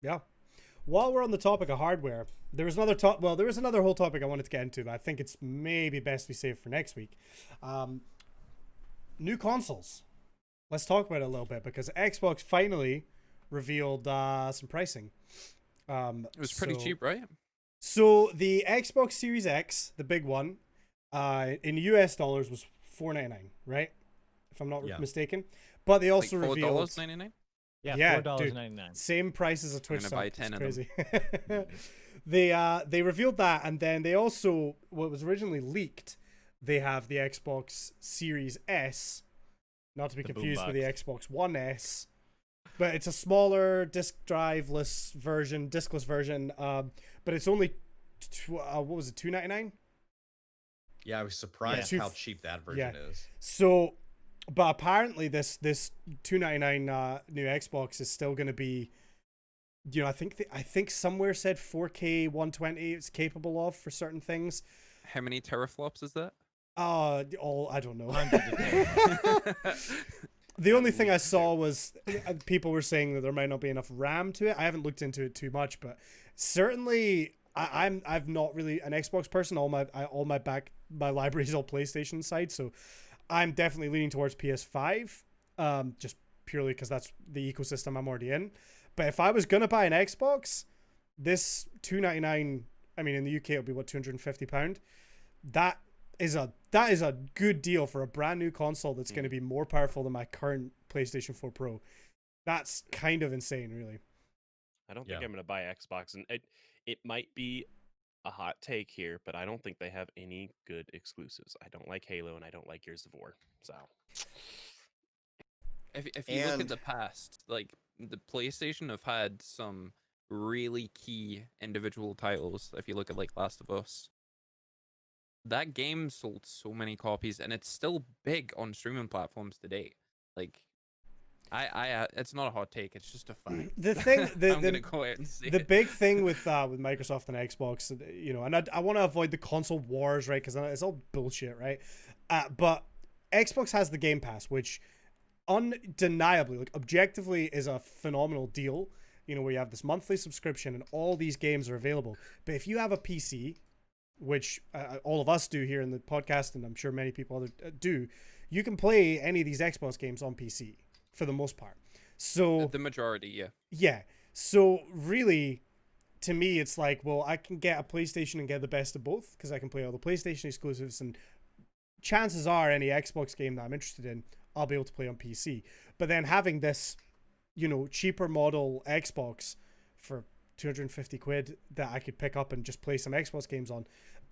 Yeah. While we're on the topic of hardware, there was another top. Well, there was another whole topic I wanted to get into, but I think it's maybe best we save for next week. Um, New consoles. Let's talk about it a little bit because Xbox finally revealed some pricing. Um, It was pretty so cheap, right? so the Xbox Series X, the big one, in US dollars was $499, right? If I'm not Yeah. mistaken. But they Like also four revealed, dollars ninety nine. Yeah, four yeah, dollars dude, ninety nine. same price as a I'm Twitch gonna sub. buy It's 10 of them. crazy. They revealed that, and then they also, what was originally leaked, they have the Xbox Series S, not to be The confused with the boombox. Xbox One S, but it's a smaller disk diskless version. But it's only what was it, $299? Yeah, I was Yeah. surprised how cheap that Yeah. version is. So, but apparently this $299 new Xbox is still going to be, I think somewhere said 4K 120 it's capable of for certain things. How many teraflops is that? All I don't know. Hundreds of teraflops. The At only thing I least two. saw was people were saying that there might not be enough RAM to it. I haven't looked into it too much, but certainly I've not really an Xbox person. All my library is all PlayStation side, so I'm definitely leaning towards PS5, just purely because that's the ecosystem I'm already in. But if I was gonna buy an Xbox, this 299, I mean in the UK it'll be what, £250. That that is a good deal for a brand new console that's going to be more powerful than my current PlayStation 4 Pro. That's kind of insane, really. I don't think Yeah. I'm going to buy Xbox, and it might be a hot take here, but I don't think they have any good exclusives. I don't like Halo, and I don't like Gears of War. So, If you look at And the past, like the PlayStation have had some really key individual titles. If you look at like Last of Us, that game sold so many copies, and it's still big on streaming platforms today. Like it's not a hot take; it's just a fact. The thing, the I'm gonna the go out and say the it. big thing with Microsoft and Xbox, and I want to avoid the console wars, right? Because it's all bullshit, right? But Xbox has the Game Pass, which undeniably, like objectively, is a phenomenal deal. Where you have this monthly subscription and all these games are available. But if you have a PC, which all of us do here in the podcast, and I'm sure many people other do, you can play any of these Xbox games on PC for the most part. So The majority, yeah. yeah, so really, to me, it's like, well, I can get a PlayStation and get the best of both because I can play all the PlayStation exclusives, and chances are any Xbox game that I'm interested in, I'll be able to play on PC. But then having this, cheaper model Xbox for 250 quid that I could pick up and just play some Xbox games on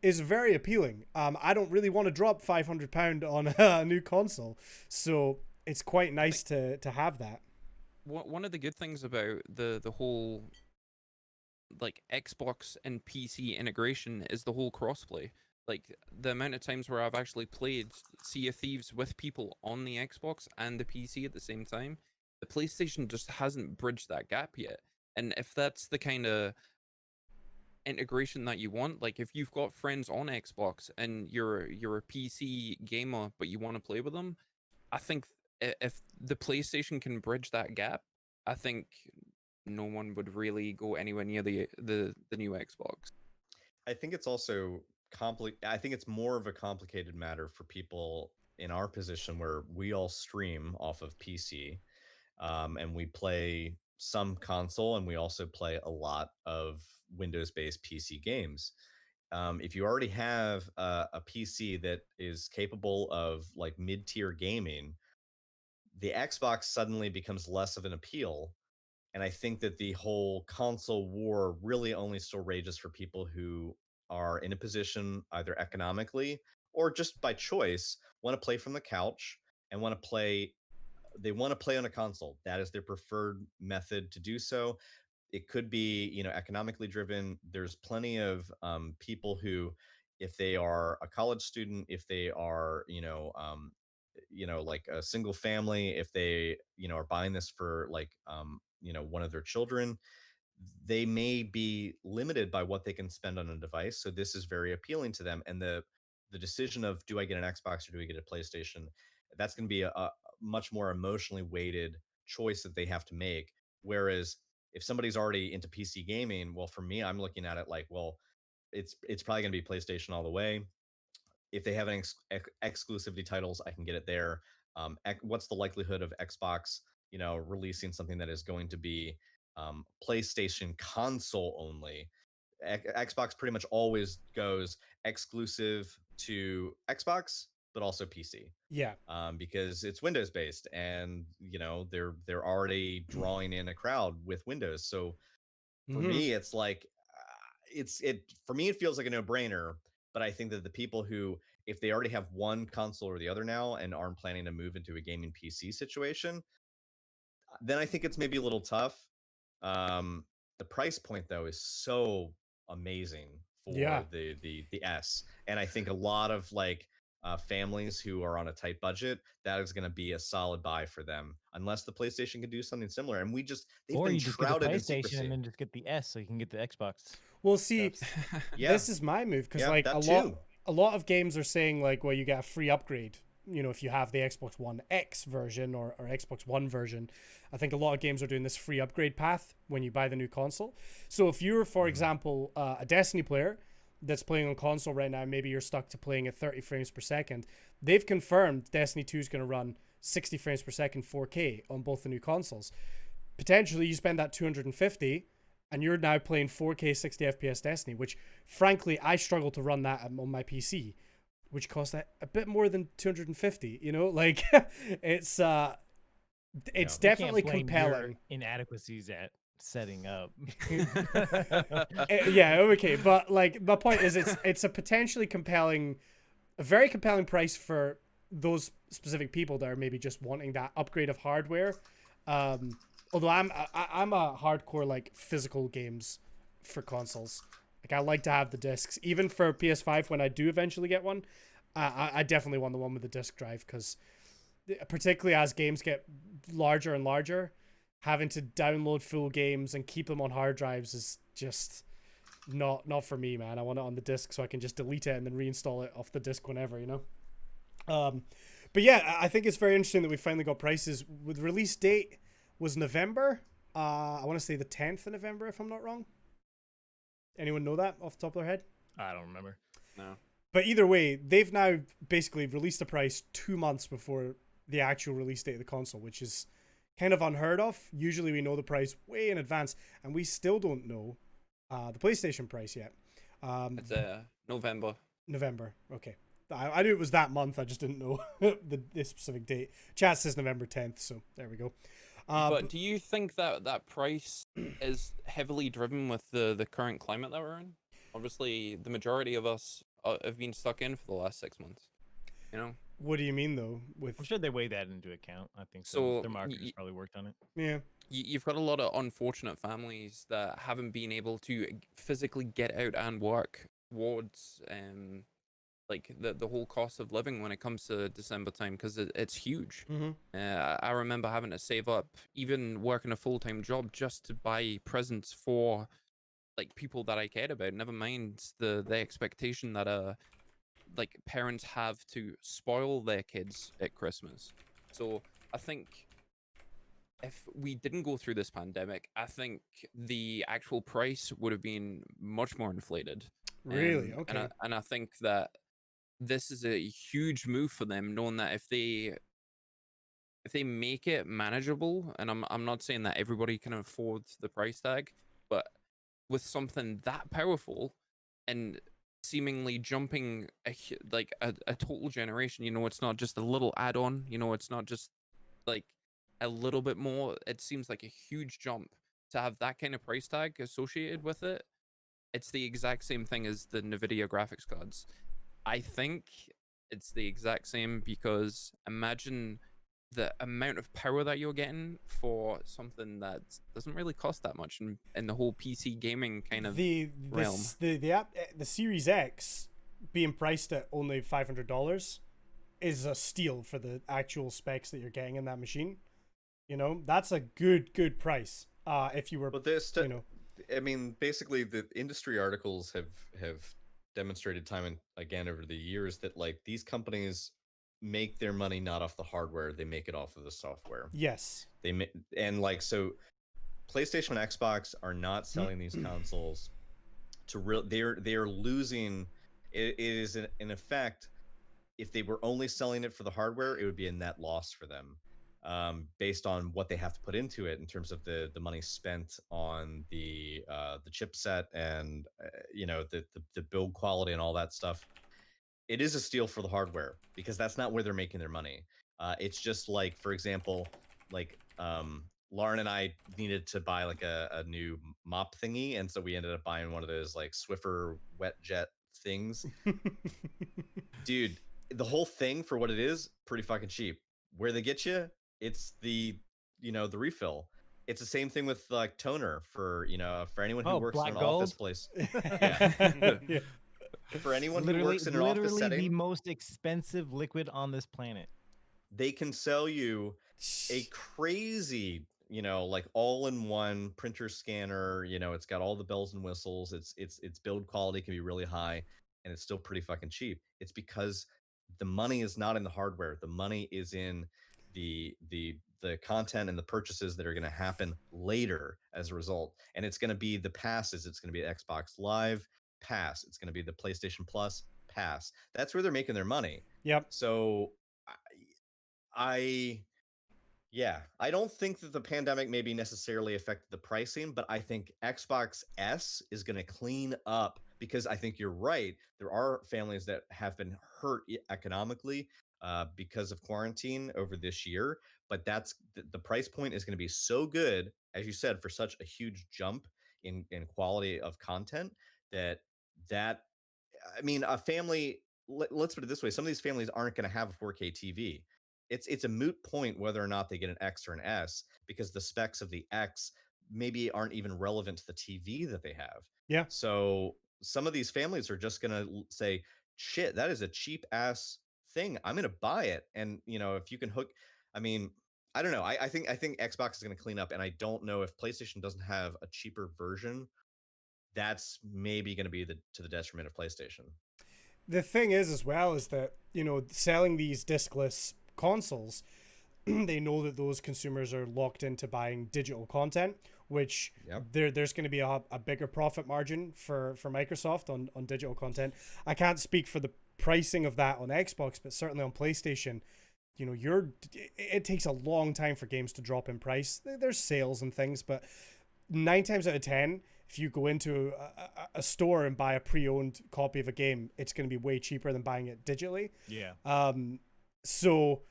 is very appealing. I don't really want to drop £500 on a new console, so it's quite I think nice to have that. one of the good things about the whole like Xbox and PC integration is the whole crossplay. Like the amount of times where I've actually played Sea of Thieves with people on the Xbox and the PC at the same time, the PlayStation just hasn't bridged that gap yet. And if that's the kind of integration that you want, like if you've got friends on Xbox and you're a PC gamer but you want to play with them, I think if the PlayStation can bridge that gap, I think no one would really go anywhere near the new Xbox. I think it's also I think it's more of a complicated matter for people in our position where we all stream off of PC, and we play some console, and we also play a lot of Windows-based PC games. If you already have a PC that is capable of like mid-tier gaming, the Xbox suddenly becomes less of an appeal. And I think that the whole console war really only still rages for people who are in a position, either economically or just by choice, want to play from the couch and they want to play on a console. That is their preferred method to do so. It could be, economically driven. There's plenty of people who, if they are a college student, if they are, like a single family, if they, are buying this for like, one of their children, they may be limited by what they can spend on a device. So this is very appealing to them. And the decision of, do I get an Xbox or do I get a PlayStation? That's going to be a much more emotionally weighted choice that they have to make. Whereas if somebody's already into PC gaming, well, for me, I'm looking at it like, well, it's probably going to be PlayStation all the way. If they have an exclusivity titles, I can get it there. What's the likelihood of Xbox, releasing something that is going to be PlayStation console only? Xbox pretty much always goes exclusive to Xbox, but also PC. Yeah. Because it's Windows based, and they're already drawing in a crowd with Windows. So for me, it's like for me it feels like a no brainer. But I think that the people who, if they already have one console or the other now and aren't planning to move into a gaming PC situation, then I think it's maybe a little tough. Um, the price point though is so amazing for Yeah. the S, and I think a lot of families who are on a tight budget, that is going to be a solid buy for them, unless the PlayStation can do something similar. And they've Or been you just get the shrouded in PlayStation secrecy. and then just get the S so you can get the Xbox. Well, see, stuff. Yeah, this is my move, because Yeah, like that a too. lot of games are saying like, well, you get a free upgrade, if you have the Xbox One X version or Xbox One version. I think a lot of games are doing this free upgrade path when you buy the new console. So if you're, for example, a Destiny player that's playing on console right now, maybe you're stuck to playing at 30 frames per second. They've confirmed Destiny 2 is going to run 60 frames per second 4K on both the new consoles. Potentially, you spend that 250 and you're now playing 4K 60 FPS Destiny, which frankly, I struggle to run that on my PC, which costs a bit more than 250, like it's definitely You can't blame compelling. your inadequacies at setting up. Yeah, okay, but like my point is it's a potentially a very compelling price for those specific people that are maybe just wanting that upgrade of hardware. Although I'm a hardcore like physical games for consoles. Like I like to have the discs, even for PS5 when I do eventually get one. I definitely want the one with the disc drive, because particularly as games get larger and larger, having to download full games and keep them on hard drives is just not for me, man. I want it on the disc so I can just delete it and then reinstall it off the disc whenever, But yeah, I think it's very interesting that we finally got prices. With release date was November. I want to say the 10th of November, if I'm not wrong. Anyone know that off the top of their head? I don't remember. No. But either way, they've now basically released the price 2 months before the actual release date of the console, which is kind of unheard of. Usually we know the price way in advance, and we still don't know the PlayStation price yet. It's November. November. Okay. I knew it was that month. I just didn't know the specific date. Chat says November 10th, so there we go. But do you think that price is heavily driven with the current climate that we're in? Obviously, the majority of us have been stuck in for the last 6 months. What do you mean though? With I'm sure they weigh that into account. I think So, so. Their marketers probably worked on it. yeah, you've got a lot of unfortunate families that haven't been able to physically get out and work towards like the whole cost of living when it comes to December time, because it's huge. I remember having to save up, even working a full-time job, just to buy presents for like people that I cared about. Never mind the expectation that like parents have to spoil their kids at Christmas. So I think if we didn't go through this pandemic, I think the actual price would have been much more inflated. really? Okay. And I think that this is a huge move for them, knowing that if they make it manageable, and I'm not saying that everybody can afford the price tag, but with something that powerful and seemingly jumping a total generation, it's not just a little add-on, it's not just like a little bit more. It seems like a huge jump to have that kind of price tag associated with it. It's the exact same thing as the NVIDIA graphics cards. I think it's the exact same, because imagine the amount of power that you're getting for something that doesn't really cost that much in the whole PC gaming kind of realm. The Series X being priced at only $500 is a steal for the actual specs that you're getting in that machine. That's a good price. If you were, But I mean, basically, the industry articles have demonstrated time and again over the years that like these companies make their money not off the hardware, they make it off of the software. yes, And like, so PlayStation and Xbox are not selling these consoles to real. They're losing. It is in effect, if they were only selling it for the hardware, it would be a net loss for them, based on what they have to put into it in terms of the money spent on the chipset and the build quality and all that stuff. It is a steal for the hardware because that's not where they're making their money. It's just like, for example, like Lauren and I needed to buy like a new mop thingy, and so we ended up buying one of those like Swiffer wet jet things. Dude, the whole thing for what it is, pretty fucking cheap. Where they get you, it's the the refill. It's the same thing with like toner for for anyone who works in Black an Gold? office place. Yeah. Yeah. For anyone who Literally, works in an office literally the setting, most expensive liquid on this planet. they can sell you a crazy, like all-in-one printer scanner. It's got all the bells and whistles. Its build quality can be really high, and it's still pretty fucking cheap. It's because the money is not in the hardware. The money is in the content and the purchases that are going to happen later as a result. And it's going to be the passes. It's going to be Xbox Live Pass. It's going to be the PlayStation Plus Pass. That's where they're making their money. Yep. So I yeah, I don't think that the pandemic maybe necessarily affected the pricing, but I think Xbox S is going to clean up, because I think you're right. There are families that have been hurt economically because of quarantine over this year, but that's the price point is going to be so good, as you said, for such a huge jump in quality of content that that I mean, a family. Let's put it this way: some of these families aren't going to have a 4K TV. It's a moot point whether or not they get an X or an S, because the specs of the X maybe aren't even relevant to the TV that they have. Yeah. So some of these families are just going to say, "Shit, that is a cheap ass thing. I'm going to buy it." And if you can hook, I mean, I don't know. I think Xbox is going to clean up, and I don't know if PlayStation doesn't have a cheaper version. That's maybe going to be to the detriment of PlayStation. The thing is, as well, is that, selling these discless consoles, they know that those consumers are locked into buying digital content, which Yep. there's going to be a bigger profit margin for Microsoft on digital content. I can't speak for the pricing of that on Xbox, but certainly on PlayStation, it takes a long time for games to drop in price. There's sales and things, but 9 times out of 10, if you go into a store and buy a pre-owned copy of a game, it's going to be way cheaper than buying it digitally. Yeah. So,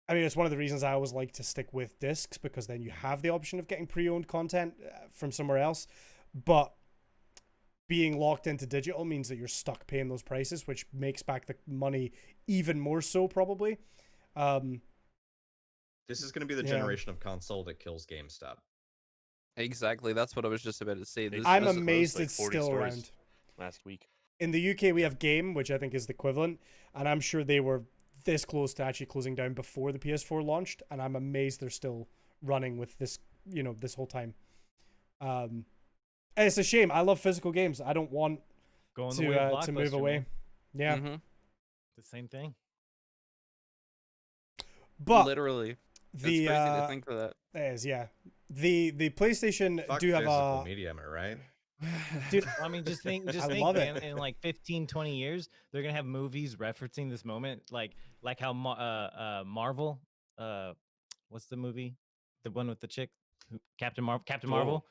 I mean, it's one of the reasons I always like to stick with discs, because then you have the option of getting pre-owned content from somewhere else. But being locked into digital means that you're stuck paying those prices, which makes back the money even more so, probably. This is going to be the generation of console that kills GameStop. Exactly. That's what I was just about to say. They I'm closed, amazed like, it's 40 still stores around. last week. In the UK, we have Game, which I think is the equivalent, and I'm sure they were this close to actually closing down before the PS4 launched, and I'm amazed they're still running with this, this whole time. And it's a shame. I love physical games. I don't want Going the way of to move Blockbuster, away. man. Yeah, Mhm. The same thing. but Literally, the it's crazy to think of that. it is, yeah. The PlayStation Fuck do have physical a media, am I right? dude. I mean, just think, I love it. man. In like 15, 20 years, they're gonna have movies referencing this moment, like how Marvel, what's the movie, the one with the chick, Captain Marvel.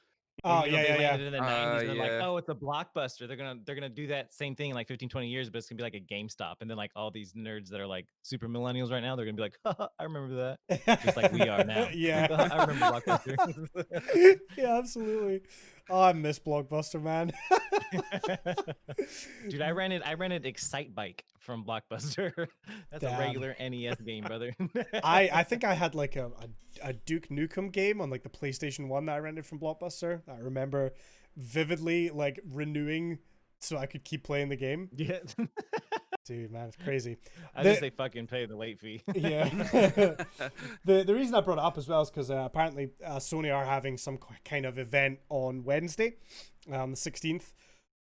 Oh, You yeah, they yeah, yeah. landed in the 90s, and they're like, yeah. oh, it's a blockbuster. They're gonna do that same thing in like 15, 20 years, but it's gonna be like a GameStop. And then like all these nerds that are like super millennials right now, they're gonna be like, haha, I remember that. Just like we are now. Yeah. I remember Blockbuster. Yeah, absolutely. Oh, I miss Blockbuster, man. Dude, I rented Excite Bike from Blockbuster. That's Damn. a regular NES game, brother. I think I had like a Duke Nukem game on like the PlayStation 1 that I rented from Blockbuster. I remember vividly like renewing so I could keep playing the game. Yeah. Dude, man, it's crazy. I The- just say fucking pay the late fee. Yeah. the reason I brought it up as well is because apparently Sony are having some kind of event on Wednesday, the 16th,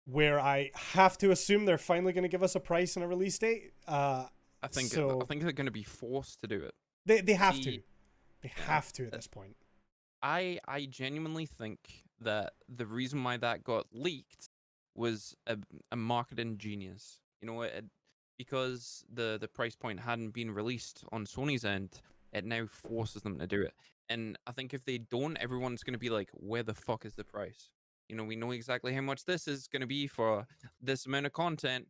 where I have to assume they're finally going to give us a price and a release date. I think so they're going to be forced to do it. they have to. See- They Yeah. have to at this point. I genuinely think that the reason why that got leaked was a marketing genius. You know, because the price point hadn't been released on Sony's end, it now forces them to do it. And I think if they don't, everyone's going to be like, "Where the fuck is the price?" You know, we know exactly how much this is going to be for this amount of content.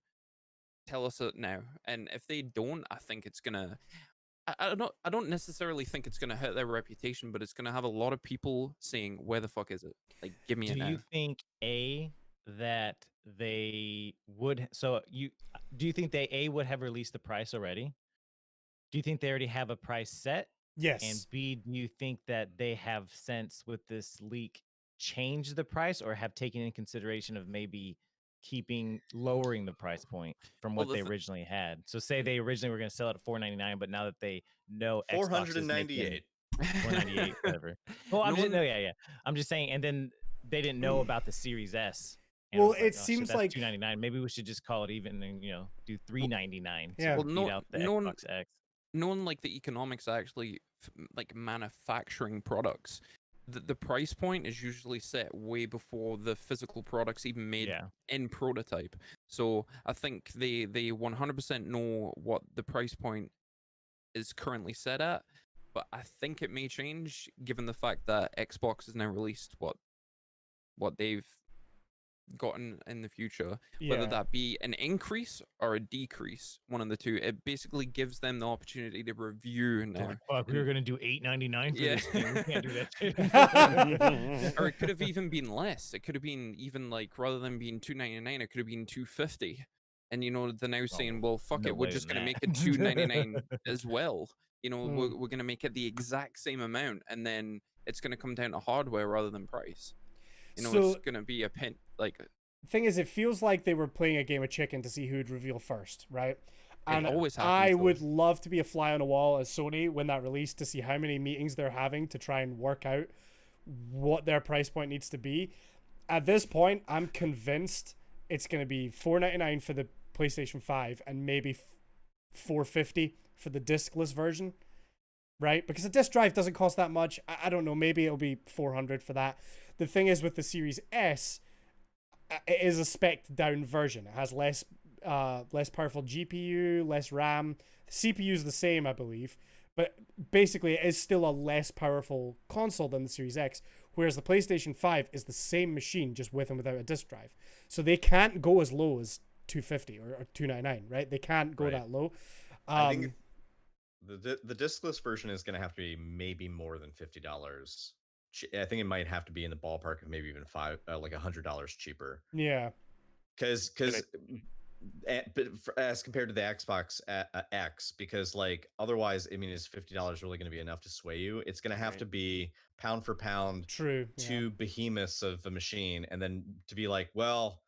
Tell us it now. And if they don't, I think it's gonna. I don't necessarily think it's gonna hurt their reputation, but it's gonna have a lot of people saying, "Where the fuck is it? Like, give me Do it you now." think that they would do you think they would have released the price already? Do you think they already have a price set? And Yes. B, do you think that they have since with this leak changed the price or have taken in consideration of maybe lowering the price point from Well, what they originally had? So say th- they originally were going to sell it at 499, but now that they know Xbox is making 498. 498, whatever. Well, I'm no just one, yeah. I'm just saying, and then they didn't know about the Series S. And it Well, was like, it oh shit, seems that's like 299. Maybe we should just call it even and do 399 so yeah. we well, beat out the Xbox X. knowing like the economics actually like manufacturing products, the price point is usually set way before the physical products even made Yeah. in prototype. So I think they 100% know what the price point is currently set at, but I think it may change given the fact that Xbox has now released what they've gotten in the future, whether Yeah. that be an increase or a decrease, one of the two. It basically gives them the opportunity to review They're now. like, fuck, we were and- gonna do $8.99 for Yeah. this thing. We can't do that shit. or it could have even been less. It could have been even like rather than being $2.99, it could have been $2.50. And you know, they're now saying, well, fuck no it, we're way just than gonna that. make it $2.99 as well. You know, Hmm. we're gonna make it the exact same amount, and then it's gonna come down to hardware rather than price. You know, So it's gonna be a pin like thing is, it feels like they were playing a game of chicken to see who'd reveal first, right? And always I happens, though. would love to be a fly on the wall as Sony when that released to see how many meetings they're having to try and work out what their price point needs to be. At this point, I'm convinced it's going to be $499 for the PlayStation 5 and maybe $450 for the discless version, right? Because a disc drive doesn't cost that much. I don't know. Maybe it'll be $400 for that. The thing is with the Series S, it is a spec down version. It has less powerful GPU, less RAM. The CPU is the same, I believe, but basically it is still a less powerful console than the Series X. Whereas the PlayStation 5 is the same machine, just with and without a disc drive. So they can't go as low as $250 or $299, right? They can't go Right. that low. I think the discless version is going to have to be maybe more than $50. I think it might have to be in the ballpark of maybe even like $100 cheaper. Yeah. Because as compared to the Xbox X, because like otherwise, I mean, is $50 really going to be enough to sway you? It's going to have Right. to be pound for pound True. Yeah. two behemoths of a machine, and then to be like, well,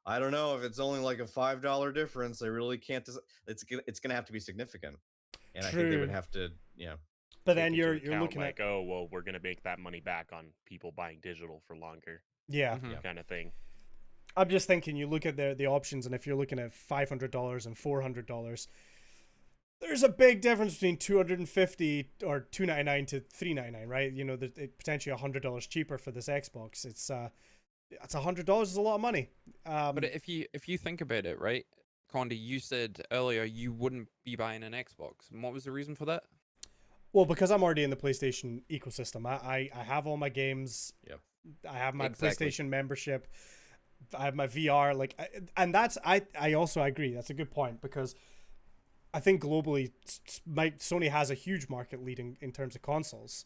I don't know if it's only like a $5 difference. I really can't. It's going to have to be significant, and I think they would True. have to, But take then into you're account, looking like, at oh well, we're gonna make that money back on people buying digital for longer, yeah. Mhm. kind of thing. I'm just thinking you look at the options, and if you're looking at $500 and $400, there's a big difference between $250 or $299 to $399, right? You know, it potentially $100 cheaper for this Xbox. It's $100 is a lot of money. But if you think about it, right, Condi, you said earlier you wouldn't be buying an Xbox. And what was the reason for that? well, because I'm already in the PlayStation ecosystem, I have all my games. Yep. I have my Exactly. PlayStation membership. I have my VR, and that's I also agree. That's a good point because I think globally, Sony has a huge market leading in terms of consoles.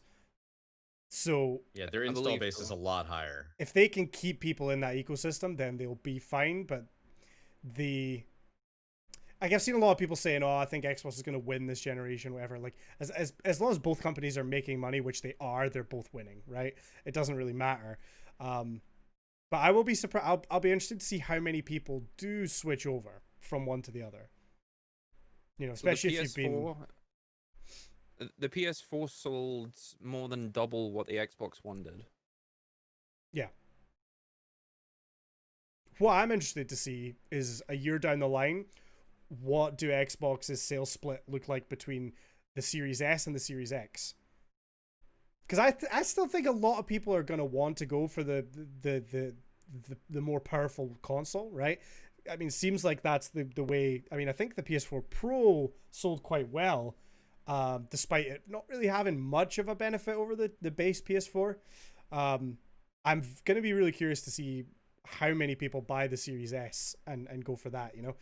So yeah, their I install believe base so. is a lot higher. if they can keep people in that ecosystem, then they'll be fine. But I've seen a lot of people saying, "Oh, I think Xbox is going to win this generation, whatever." Like, as long as both companies are making money, which they are, they're both winning, right? It doesn't really matter. But I will be surprised. I'll be interested to see how many people do switch over from one to the other. You know, So the especially if you've been. PS4, the PS4 sold more than double what the Xbox One did. What I'm interested to see is a year down the line, what do Xbox's sales split look like between the Series S and the Series X? because I still think a lot of people are going to want to go for the more powerful console, right? I mean, seems like that's the way. I mean, I think the PS4 Pro sold quite well, despite it not really having much of a benefit over the base PS4. I'm going to be really curious to see how many people buy the Series S and go for that, you know.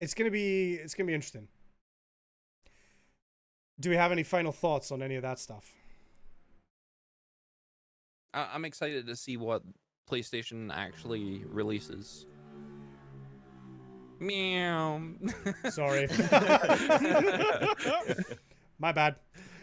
It's going to be interesting. Do we have any final thoughts on any of that stuff? I'm excited to see what PlayStation actually releases. Meow. Sorry. My bad.